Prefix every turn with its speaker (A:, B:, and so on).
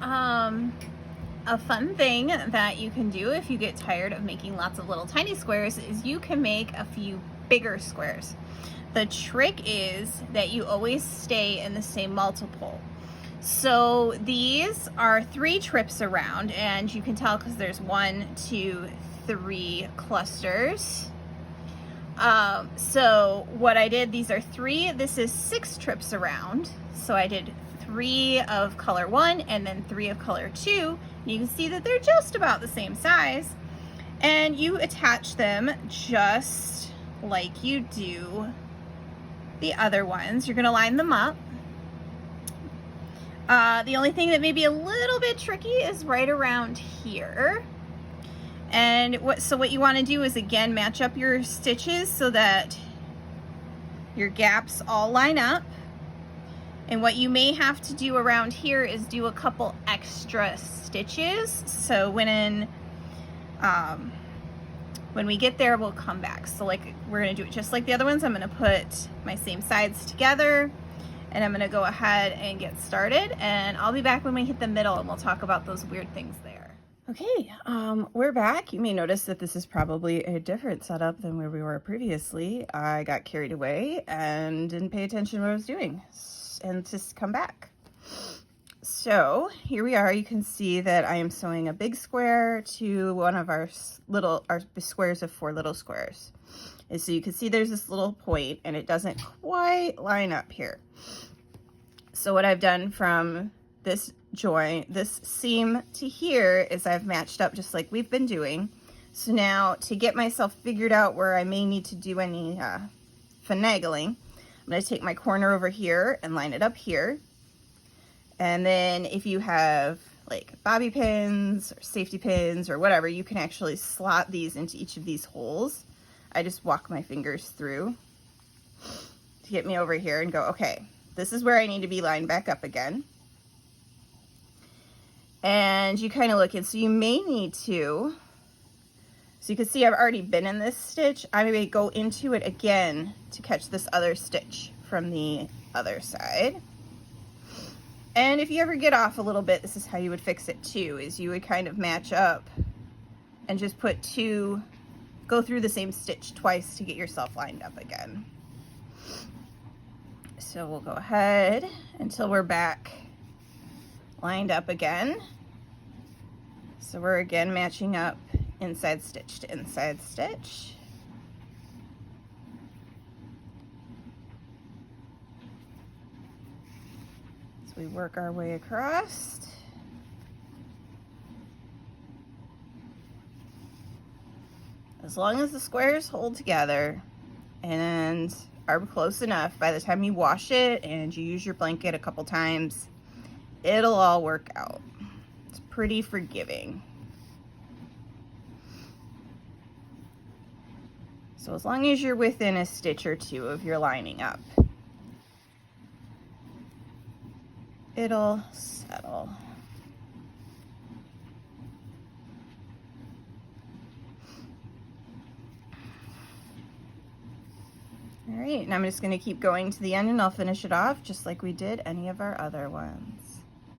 A: a fun thing that you can do if you get tired of making lots of little tiny squares is you can make a few bigger squares. The trick is that you always stay in the same multiple. So these are 3 trips around, and you can tell because there's 1, 2, 3 clusters. So what I did, these are 3, this is 6 trips around. So I did 3 of color 1 and then 3 of color 2. And you can see that they're just about the same size. And you attach them just like you do the other ones. You're gonna line them up. The only thing that may be a little bit tricky is right around here. And what you want to do is again match up your stitches so that your gaps all line up. And what you may have to do around here is do a couple extra stitches. So when we get there, we'll come back. So like we're gonna do it just like the other ones. I'm gonna put my same sides together, and I'm gonna go ahead and get started, and I'll be back when we hit the middle and we'll talk about those weird things there. Okay, we're back. You may notice that this is probably a different setup than where we were previously. I got carried away and didn't pay attention to what I was doing and just come back. So here we are. You can see that I am sewing a big square to one of our squares of 4 little squares. And so you can see there's this little point and it doesn't quite line up here. So what I've done from this seam to here is I've matched up just like we've been doing. So now to get myself figured out where I may need to do any finagling, I'm going to take my corner over here and line it up here. And then if you have like bobby pins or safety pins or whatever, you can actually slot these into each of these holes. I just walk my fingers through to get me over here and go, okay, this is where I need to be lined back up again. And you kind of look, and so you may need to, so you can see I've already been in this stitch. I may go into it again to catch this other stitch from the other side. And if you ever get off a little bit, this is how you would fix it too, is you would kind of match up and just put 2, go through the same stitch twice to get yourself lined up again. So we'll go ahead until we're back lined up again. So we're again matching up inside stitch to inside stitch. So we work our way across. As long as the squares hold together and are close enough, by the time you wash it and you use your blanket a couple times, it'll all work out. It's pretty forgiving. So as long as you're within a stitch or 2 of your lining up, it'll settle. All right, and I'm just going to keep going to the end and I'll finish it off just like we did any of our other ones.